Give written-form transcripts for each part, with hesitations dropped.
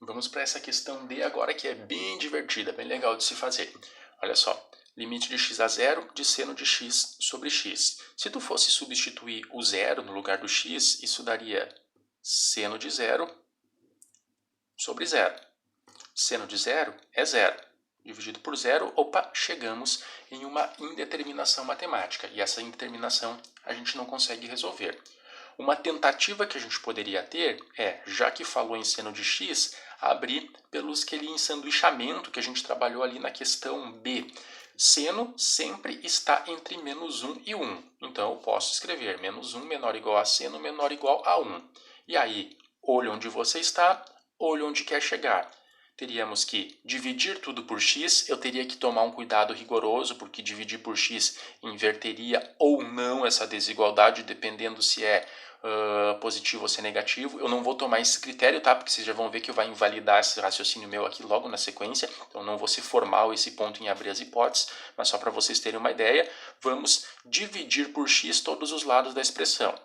Vamos para essa questão D agora, que é bem divertida, bem legal de se fazer. Olha só, limite de x a zero de seno de x sobre x. Se tu fosse substituir o zero no lugar do x, isso daria seno de zero sobre zero. Seno de zero é zero. Dividido por zero, opa, chegamos em uma indeterminação matemática. E essa indeterminação a gente não consegue resolver. Uma tentativa que a gente poderia ter é, já que falou em seno de x, abrir pelos aquele ensanduichamento que a gente trabalhou ali na questão B. Seno sempre está entre menos 1 e 1. Então eu posso escrever menos 1 menor ou igual a seno menor ou igual a 1. E aí, olha onde você está, olha onde quer chegar. Teríamos que dividir tudo por x, eu teria que tomar um cuidado rigoroso, porque dividir por x inverteria ou não essa desigualdade, dependendo se é positivo ou se é negativo. Eu não vou tomar esse critério, tá? Porque vocês já vão ver que vai invalidar esse raciocínio meu aqui logo na sequência. Então não vou ser formal esse ponto em abrir as hipóteses, mas só para vocês terem uma ideia, vamos dividir por x todos os lados da expressão.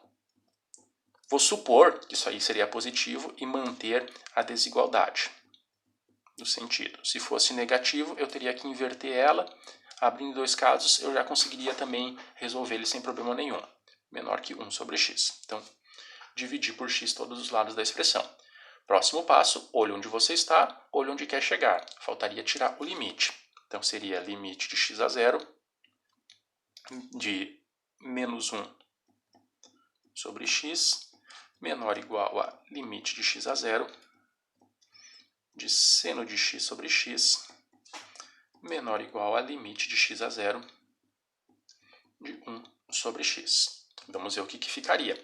Vou supor que isso aí seria positivo e manter a desigualdade do sentido. Se fosse negativo, eu teria que inverter ela. Abrindo dois casos, eu já conseguiria também resolver ele sem problema nenhum. Menor que 1 sobre x. Então, dividir por x todos os lados da expressão. Próximo passo, olha onde você está, olha onde quer chegar. Faltaria tirar o limite. Então, seria limite de x a zero de menos 1 sobre x menor ou igual a limite de x a zero de seno de x sobre x menor ou igual a limite de x a zero de 1 sobre x. Vamos ver o que ficaria.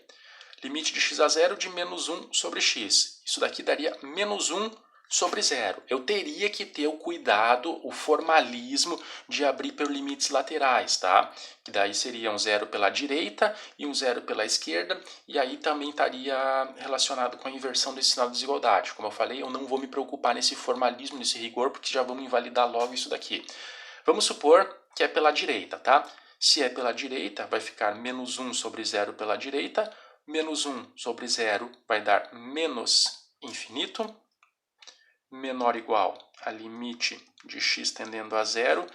Limite de x a zero de menos 1 sobre x. Isso daqui daria menos 1 sobre zero. Eu teria que ter o cuidado, o formalismo de abrir por limites laterais, tá? Que daí seria um zero pela direita e um zero pela esquerda, e aí também estaria relacionado com a inversão desse sinal de desigualdade. Como eu falei, eu não vou me preocupar nesse formalismo, nesse rigor, porque já vamos invalidar logo isso daqui. Vamos supor que é pela direita, tá? Se é pela direita, vai ficar menos 1 sobre zero pela direita, menos 1 sobre zero vai dar menos infinito, menor ou igual a limite de x tendendo a zero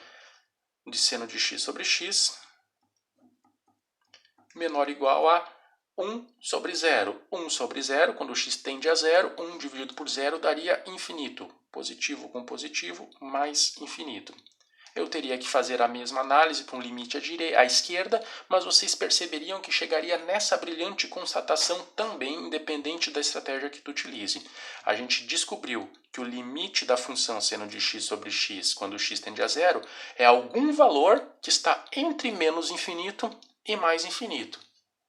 de seno de x sobre x, menor ou igual a 1 sobre zero. 1 sobre zero, quando o x tende a zero, 1 dividido por zero daria infinito. Positivo com positivo, mais infinito. Eu teria que fazer a mesma análise para um limite à esquerda, mas vocês perceberiam que chegaria nessa brilhante constatação também, independente da estratégia que tu utilize. A gente descobriu que o limite da função seno de x sobre x, quando x tende a zero, é algum valor que está entre menos infinito e mais infinito.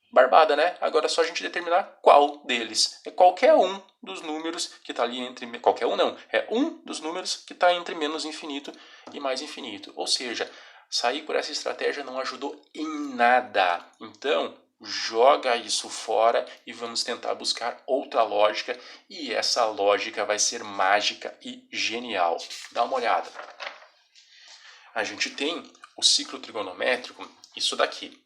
Barbada, né? Agora é só a gente determinar qual deles. É qualquer um dos números que está ali entre... Qualquer um não. É um dos números que está entre menos infinito e mais infinito. Ou seja, sair por essa estratégia não ajudou em nada. Então, joga isso fora e vamos tentar buscar outra lógica. E essa lógica vai ser mágica e genial. Dá uma olhada. A gente tem o ciclo trigonométrico, isso daqui.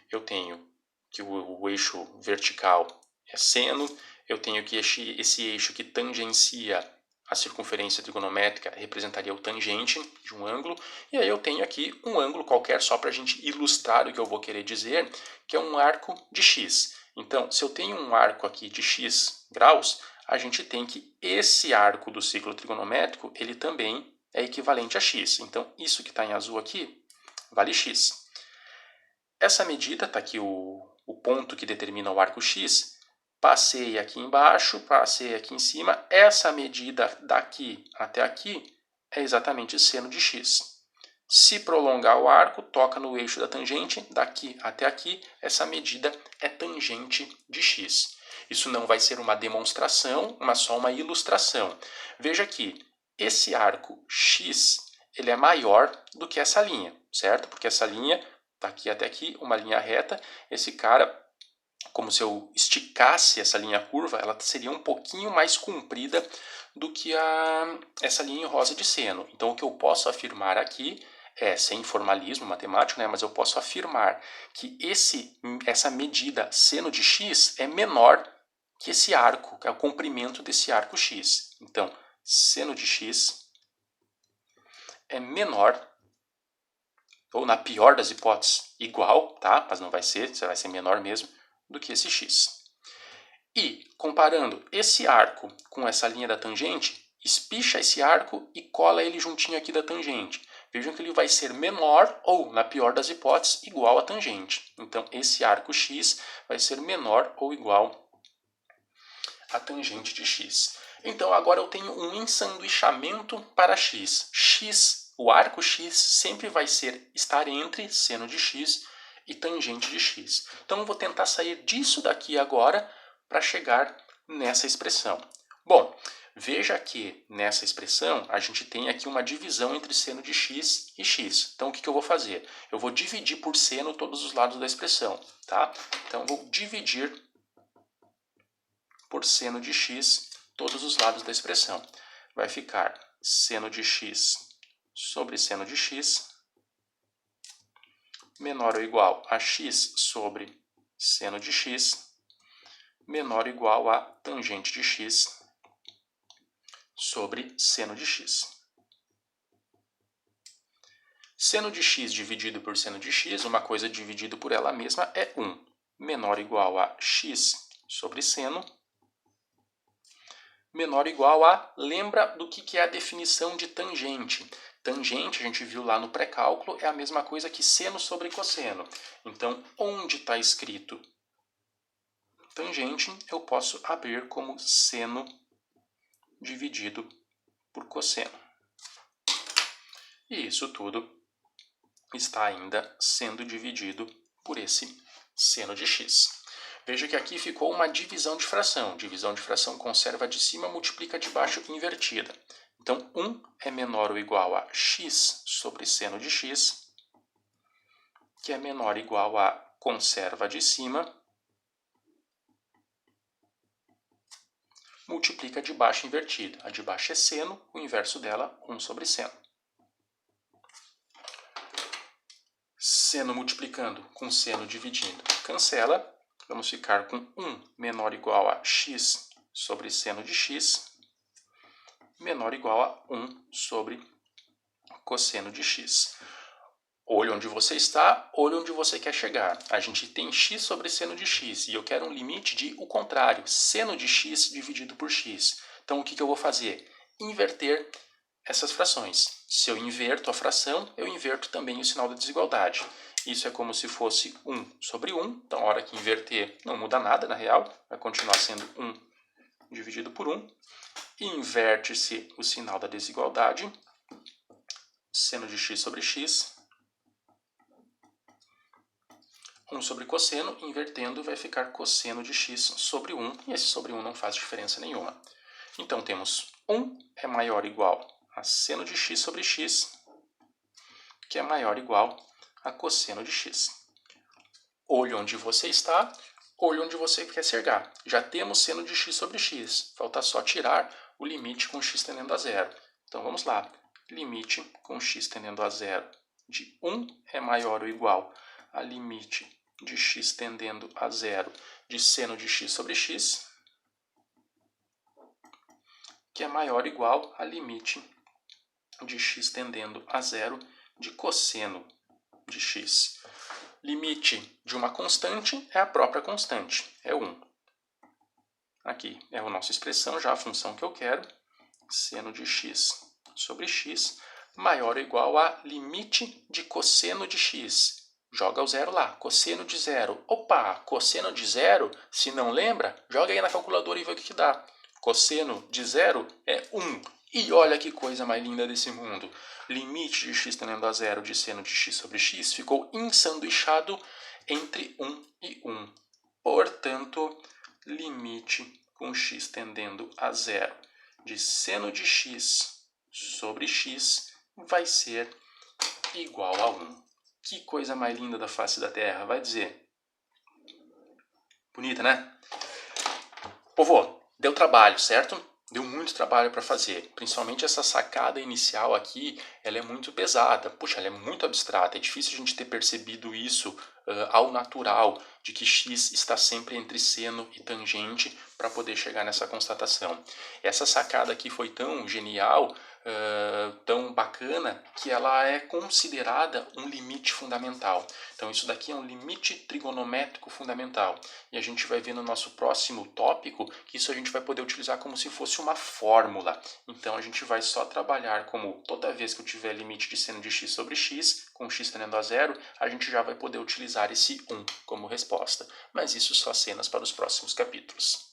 Eu tenho que o eixo vertical é seno, eu tenho que esse eixo que tangencia a circunferência trigonométrica representaria o tangente de um ângulo, e aí eu tenho aqui um ângulo qualquer, só para a gente ilustrar o que eu vou querer dizer, que é um arco de x. Então, se eu tenho um arco aqui de x graus, a gente tem que esse arco do ciclo trigonométrico, ele também é equivalente a x. Então, isso que está em azul aqui, vale x. Essa medida, está aqui o ponto que determina o arco x, passei aqui embaixo, passei aqui em cima, essa medida daqui até aqui é exatamente seno de x. Se prolongar o arco, toca no eixo da tangente, daqui até aqui, essa medida é tangente de x. Isso não vai ser uma demonstração, mas só uma ilustração. Veja aqui, esse arco x ele é maior do que essa linha, certo? Porque essa linha daqui até aqui, uma linha reta, esse cara, como se eu esticasse essa linha curva, ela seria um pouquinho mais comprida do que essa linha em rosa de seno. Então, o que eu posso afirmar aqui é, sem formalismo matemático, né, mas eu posso afirmar que essa medida seno de x é menor que esse arco, que é o comprimento desse arco x. Então, seno de x é menor, ou na pior das hipóteses, igual, tá? Mas não vai ser menor mesmo, do que esse x. E, comparando esse arco com essa linha da tangente, espicha esse arco e cola ele juntinho aqui da tangente. Vejam que ele vai ser menor ou, na pior das hipóteses, igual à tangente. Então, esse arco x vai ser menor ou igual à tangente de x. Então, agora eu tenho um ensanduichamento para x. O arco x sempre vai estar entre seno de x e tangente de x. Então, eu vou tentar sair disso daqui agora para chegar nessa expressão. Bom, veja que nessa expressão a gente tem aqui uma divisão entre seno de x e x. Então, o que eu vou fazer? Eu vou dividir por seno todos os lados da expressão, tá? Então, eu vou dividir por seno de x todos os lados da expressão. Vai ficar seno de x sobre seno de x menor ou igual a x sobre seno de x menor ou igual a tangente de x sobre seno de x. Seno de x dividido por seno de x, uma coisa dividida por ela mesma é 1. Menor ou igual a x sobre seno menor ou igual a... Lembra do que é a definição de tangente? Tangente, a gente viu lá no pré-cálculo, é a mesma coisa que seno sobre cosseno. Então, onde está escrito tangente, eu posso abrir como seno dividido por cosseno. E isso tudo está ainda sendo dividido por esse seno de x. Veja que aqui ficou uma divisão de fração. Divisão de fração conserva de cima, multiplica de baixo invertida. Então, 1 é menor ou igual a x sobre seno de x, que é menor ou igual a conserva de cima, multiplica de baixo invertida. A de baixo é seno, o inverso dela, 1 sobre seno. Seno multiplicando com seno dividindo cancela. Vamos ficar com 1 menor ou igual a x sobre seno de x, menor ou igual a 1 sobre cosseno de x. Olhe onde você está, olhe onde você quer chegar. A gente tem x sobre seno de x e eu quero um limite de o contrário, seno de x dividido por x. Então, o que eu vou fazer? Inverter essas frações. Se eu inverto a fração, eu inverto também o sinal da desigualdade. Isso é como se fosse 1 sobre 1. Então, a hora que inverter, não muda nada, na real. Vai continuar sendo 1 dividido por 1. Inverte-se o sinal da desigualdade. Seno de x sobre x. 1 sobre cosseno, invertendo, vai ficar cosseno de x sobre 1. E esse sobre 1 não faz diferença nenhuma. Então, temos 1 é maior ou igual a seno de x sobre x, que é maior ou igual a cosseno de x. Olhe onde você está, olhe onde você quer chegar. Já temos seno de x sobre x, falta só tirar o limite com x tendendo a zero. Então vamos lá, limite com x tendendo a zero de 1 é maior ou igual a limite de x tendendo a zero de seno de x sobre x, que é maior ou igual a limite de x tendendo a zero de cosseno de x. Limite de uma constante é a própria constante, é 1. Aqui é a nossa expressão, já a função que eu quero, seno de x sobre x, maior ou igual a limite de cosseno de x. Joga o zero lá, cosseno de zero. Opa, cosseno de zero, se não lembra, joga aí na calculadora e vê o que dá. Cosseno de zero é 1. E olha que coisa mais linda desse mundo. Limite de x tendendo a zero de seno de x sobre x ficou ensanduichado entre 1 e 1. Portanto, limite com x tendendo a zero de seno de x sobre x vai ser igual a 1. Que coisa mais linda da face da Terra, vai dizer. Bonita, né? Povo, deu trabalho, certo? deu muito trabalho para fazer, principalmente essa sacada inicial aqui, ela é muito pesada, puxa, ela é muito abstrata, é difícil a gente ter percebido isso ao natural, de que x está sempre entre seno e tangente para poder chegar nessa constatação. Essa sacada aqui foi tão genial, tão bacana, que ela é considerada um limite fundamental. Então isso daqui é um limite trigonométrico fundamental. E a gente vai ver no nosso próximo tópico que isso a gente vai poder utilizar como se fosse uma fórmula. Então a gente vai só trabalhar como toda vez que eu tiver limite de seno de x sobre x, com x tendendo a zero, a gente já vai poder utilizar esse 1 como resposta. Mas isso só cenas para os próximos capítulos.